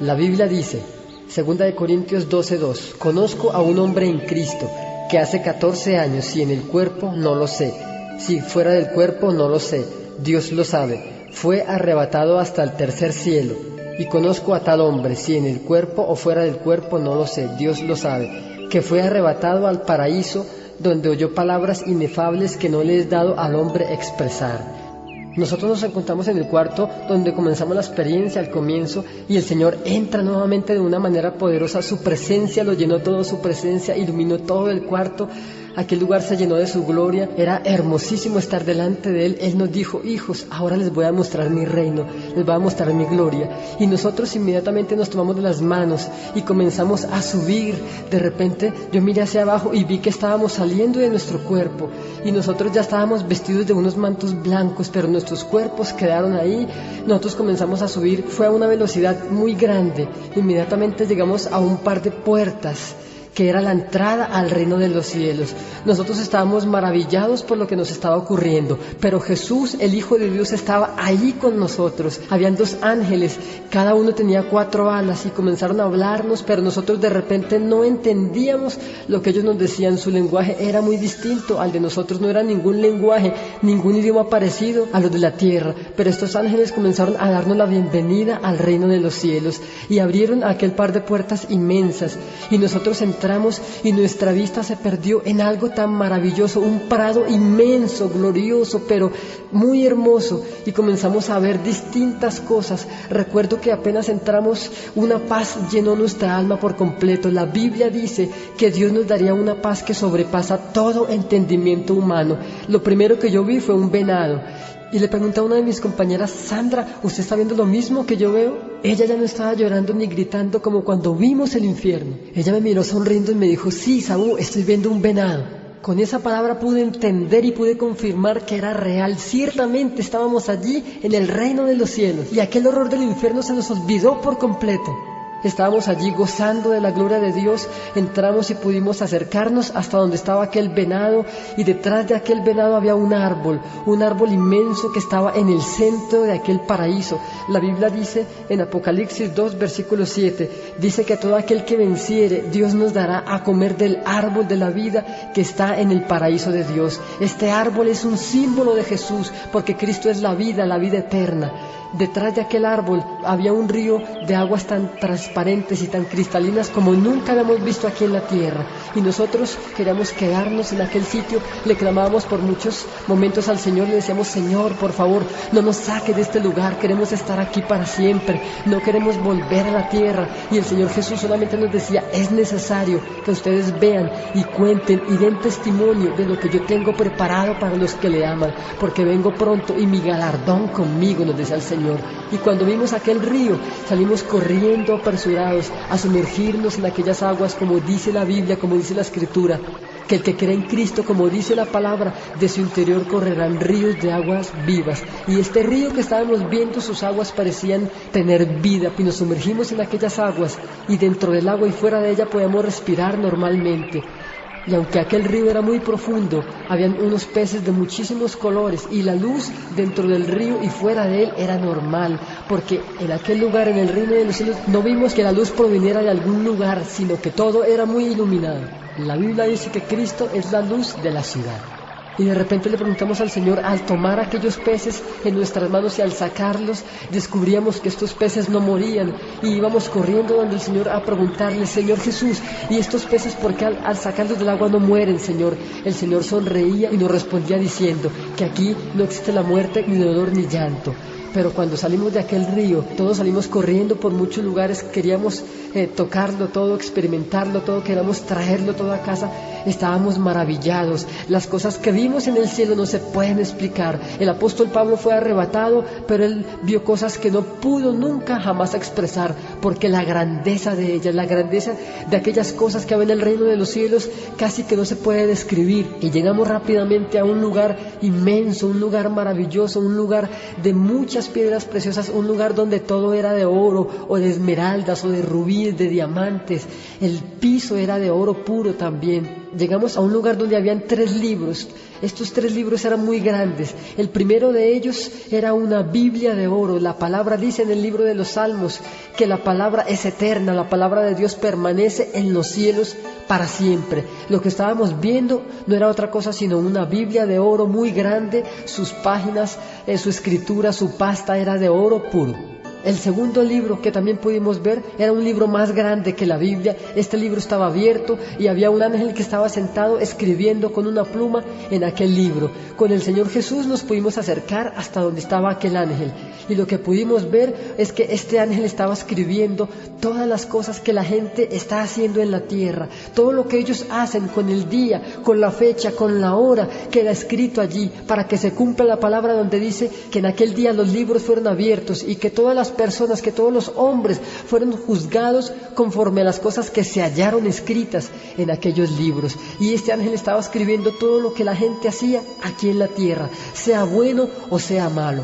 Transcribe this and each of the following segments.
La Biblia dice, 2 Corintios 12:2, conozco a un hombre en Cristo que hace 14 años, si en el cuerpo no lo sé, si fuera del cuerpo no lo sé, Dios lo sabe, fue arrebatado hasta el tercer cielo. Y conozco a tal hombre, si en el cuerpo o fuera del cuerpo no lo sé, Dios lo sabe, que fue arrebatado al paraíso, donde oyó palabras inefables que no le es dado al hombre expresar. Nosotros nos encontramos en el cuarto donde comenzamos la experiencia al comienzo y el Señor entra nuevamente de una manera poderosa. Su presencia lo llenó todo, su presencia iluminó todo el cuarto. Aquel lugar se llenó de su gloria, era hermosísimo estar delante de Él. Él nos dijo, hijos, ahora les voy a mostrar mi reino, les voy a mostrar mi gloria. Y nosotros inmediatamente nos tomamos de las manos y comenzamos a subir. De repente yo miré hacia abajo y vi que estábamos saliendo de nuestro cuerpo y nosotros ya estábamos vestidos de unos mantos blancos, pero nuestros cuerpos quedaron ahí. Nosotros comenzamos a subir, fue a una velocidad muy grande. Inmediatamente llegamos a un par de puertas que era la entrada al reino de los cielos. Nosotros estábamos maravillados por lo que nos estaba ocurriendo, pero Jesús, el Hijo de Dios, estaba ahí con nosotros. Habían 2 ángeles, cada uno tenía 4 alas y comenzaron a hablarnos, pero nosotros de repente no entendíamos lo que ellos nos decían. Su lenguaje era muy distinto al de nosotros, no era ningún lenguaje, ningún idioma parecido a los de la tierra, pero estos ángeles comenzaron a darnos la bienvenida al reino de los cielos y abrieron aquel par de puertas inmensas y nosotros entramos y nuestra vista se perdió en algo tan maravilloso, un prado inmenso, glorioso, pero muy hermoso, y comenzamos a ver distintas cosas. Recuerdo que apenas entramos, una paz llenó nuestra alma por completo. La Biblia dice que Dios nos daría una paz que sobrepasa todo entendimiento humano. Lo primero que yo vi fue un venado. Y le pregunté a una de mis compañeras, Sandra, ¿usted está viendo lo mismo que yo veo? Ella ya no estaba llorando ni gritando como cuando vimos el infierno. Ella me miró sonriendo y me dijo, sí, Saúl, estoy viendo un venado. Con esa palabra pude entender y pude confirmar que era real. Ciertamente estábamos allí en el reino de los cielos y aquel horror del infierno se nos olvidó por completo. Estábamos allí gozando de la gloria de Dios, entramos y pudimos acercarnos hasta donde estaba aquel venado, y detrás de aquel venado había un árbol inmenso que estaba en el centro de aquel paraíso. La Biblia dice en Apocalipsis 2, versículo 7, dice que a todo aquel que venciere, Dios nos dará a comer del árbol de la vida que está en el paraíso de Dios. Este árbol es un símbolo de Jesús, porque Cristo es la vida eterna. Detrás de aquel árbol había un río de aguas tan transparentes y tan cristalinas como nunca habíamos visto aquí en la tierra. Y nosotros queríamos quedarnos en aquel sitio, le clamábamos por muchos momentos al Señor y le decíamos, Señor, por favor, no nos saque de este lugar, queremos estar aquí para siempre, no queremos volver a la tierra. Y el Señor Jesús solamente nos decía, es necesario que ustedes vean y cuenten y den testimonio de lo que yo tengo preparado para los que le aman, porque vengo pronto y mi galardón conmigo, nos decía el Señor. Y cuando vimos aquel río, salimos corriendo apresurados a sumergirnos en aquellas aguas, como dice la Biblia, como dice la Escritura, que el que cree en Cristo, como dice la palabra, de su interior correrán ríos de aguas vivas. Y este río que estábamos viendo, sus aguas parecían tener vida, y nos sumergimos en aquellas aguas, y dentro del agua y fuera de ella podíamos respirar normalmente. Y aunque aquel río era muy profundo, habían unos peces de muchísimos colores, y la luz dentro del río y fuera de él era normal, porque en aquel lugar, en el reino de los cielos, no vimos que la luz proviniera de algún lugar, sino que todo era muy iluminado. La Biblia dice que Cristo es la luz de la ciudad. Y de repente le preguntamos al Señor, al tomar aquellos peces en nuestras manos y al sacarlos, descubríamos que estos peces no morían, y íbamos corriendo donde el Señor a preguntarle, Señor Jesús, ¿y estos peces por qué al sacarlos del agua no mueren, Señor? El Señor sonreía y nos respondía diciendo que aquí no existe la muerte, ni dolor, ni llanto. Pero cuando salimos de aquel río, todos salimos corriendo por muchos lugares, queríamos tocarlo todo, experimentarlo todo, queríamos traerlo todo a casa. Estábamos maravillados. Las cosas que vimos en el cielo no se pueden explicar. El apóstol Pablo fue arrebatado, pero él vio cosas que no pudo nunca jamás expresar, porque la grandeza de ellas, la grandeza de aquellas cosas que había en el reino de los cielos, casi que no se puede describir. Y llegamos rápidamente a un lugar inmenso, un lugar maravilloso, un lugar de muchas piedras preciosas, un lugar donde todo era de oro, o de esmeraldas, o de rubíes, de diamantes. El piso era de oro puro también. llegamos a un lugar donde habían 3 libros. Estos 3 libros eran muy grandes. El primero de ellos era una Biblia de oro. La palabra dice en el libro de los Salmos que la palabra es eterna, la palabra de Dios permanece en los cielos para siempre. Lo que estábamos viendo no era otra cosa sino una Biblia de oro muy grande. Sus páginas, su escritura, su pasta era de oro puro. El segundo libro que también pudimos ver era un libro más grande que la Biblia. Este libro estaba abierto y había un ángel que estaba sentado escribiendo con una pluma en aquel libro. Con el Señor Jesús nos pudimos acercar hasta donde estaba aquel ángel. Y lo que pudimos ver es que este ángel estaba escribiendo todas las cosas que la gente está haciendo en la tierra. Todo lo que ellos hacen con el día, con la fecha, con la hora, queda escrito allí para que se cumpla la palabra donde dice que en aquel día los libros fueron abiertos y que todas las personas, que todos los hombres fueron juzgados conforme a las cosas que se hallaron escritas en aquellos libros. Y este ángel estaba escribiendo todo lo que la gente hacía aquí en la tierra, sea bueno o sea malo.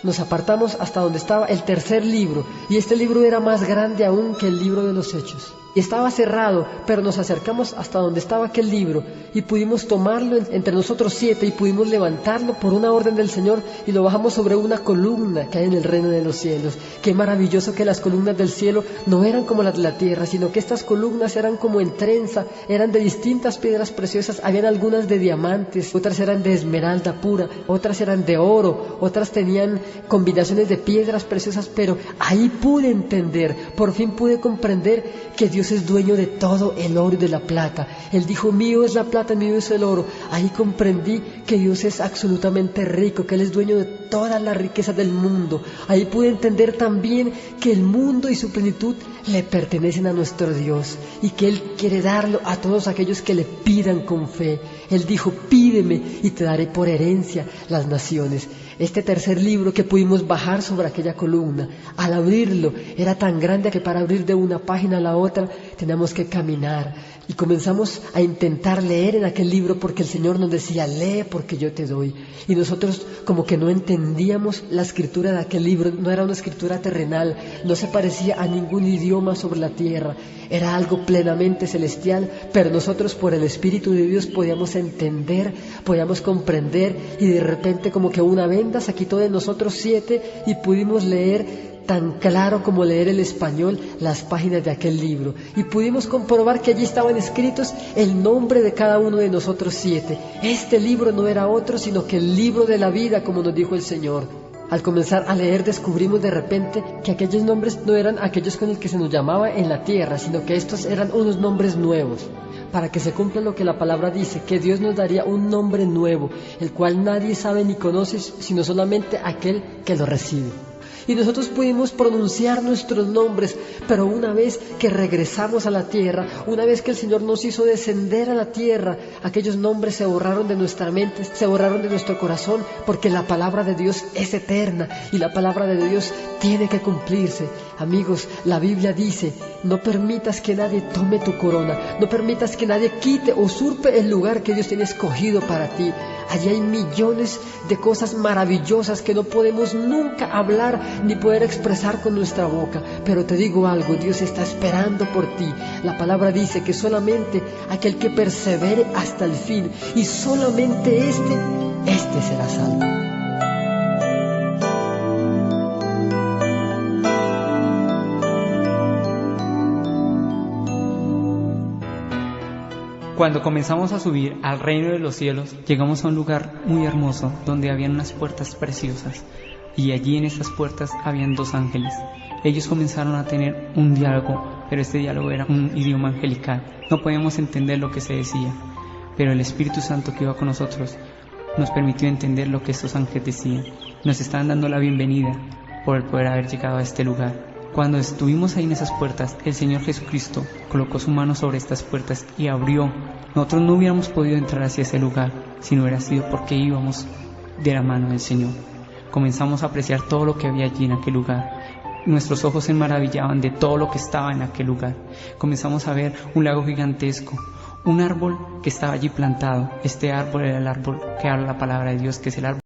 Nos apartamos hasta donde estaba el tercer libro, y este libro era más grande aún que el libro de los Hechos. Y estaba cerrado, pero nos acercamos hasta donde estaba aquel libro y pudimos tomarlo entre nosotros 7 y pudimos levantarlo por una orden del Señor y lo bajamos sobre una columna que hay en el reino de los cielos. Qué maravilloso que las columnas del cielo no eran como las de la tierra, sino que estas columnas eran como en trenza, eran de distintas piedras preciosas. Habían algunas de diamantes, otras eran de esmeralda pura, otras eran de oro, otras tenían combinaciones de piedras preciosas, pero ahí pude entender, por fin pude comprender que Dios es dueño de todo el oro y de la plata. Él dijo, mío es la plata, mío es el oro. Ahí comprendí que Dios es absolutamente rico, que Él es dueño de todas las riquezas del mundo. Ahí pude entender también que el mundo y su plenitud le pertenecen a nuestro Dios y que Él quiere darlo a todos aquellos que le pidan con fe. Él dijo, pídeme y te daré por herencia las naciones. Este tercer libro que pudimos bajar sobre aquella columna, al abrirlo, era tan grande que para abrir de una página a la otra teníamos que caminar. Y comenzamos a intentar leer en aquel libro porque el Señor nos decía, lee porque yo te doy. Y nosotros como que no entendíamos la escritura de aquel libro, no era una escritura terrenal, no se parecía a ningún idioma sobre la tierra, era algo plenamente celestial, pero nosotros por el Espíritu de Dios podíamos entender, podíamos comprender, y de repente como que una venda se quitó de nosotros 7 y pudimos leer tan claro como leer el español las páginas de aquel libro, y pudimos comprobar que allí estaban escritos el nombre de cada uno de nosotros 7. Este libro no era otro sino que el libro de la vida, como nos dijo el Señor. Al comenzar a leer descubrimos de repente que aquellos nombres no eran aquellos con el que se nos llamaba en la tierra, sino que estos eran unos nombres nuevos, para que se cumpla lo que la palabra dice, que Dios nos daría un nombre nuevo, el cual nadie sabe ni conoce, sino solamente aquel que lo recibe. Y nosotros pudimos pronunciar nuestros nombres, pero una vez que regresamos a la tierra, una vez que el Señor nos hizo descender a la tierra, aquellos nombres se borraron de nuestra mente, se borraron de nuestro corazón, porque la palabra de Dios es eterna y la palabra de Dios tiene que cumplirse. Amigos, la Biblia dice, no permitas que nadie tome tu corona, no permitas que nadie quite o usurpe el lugar que Dios tiene escogido para ti. Allí hay millones de cosas maravillosas que no podemos nunca hablar ni poder expresar con nuestra boca. Pero te digo algo, Dios está esperando por ti. La palabra dice que solamente aquel que persevere hasta el fin, y solamente este será salvo. Cuando comenzamos a subir al reino de los cielos, llegamos a un lugar muy hermoso donde habían unas puertas preciosas, y allí en esas puertas habían 2 ángeles. Ellos comenzaron a tener un diálogo, pero este diálogo era un idioma angelical. No podíamos entender lo que se decía, pero el Espíritu Santo que iba con nosotros nos permitió entender lo que estos ángeles decían. Nos estaban dando la bienvenida por el poder haber llegado a este lugar. Cuando estuvimos ahí en esas puertas, el Señor Jesucristo colocó su mano sobre estas puertas y abrió. Nosotros no hubiéramos podido entrar hacia ese lugar si no hubiera sido porque íbamos de la mano del Señor. Comenzamos a apreciar todo lo que había allí en aquel lugar. Nuestros ojos se maravillaban de todo lo que estaba en aquel lugar. Comenzamos a ver un lago gigantesco, un árbol que estaba allí plantado. Este árbol era el árbol que habla la palabra de Dios, que es el árbol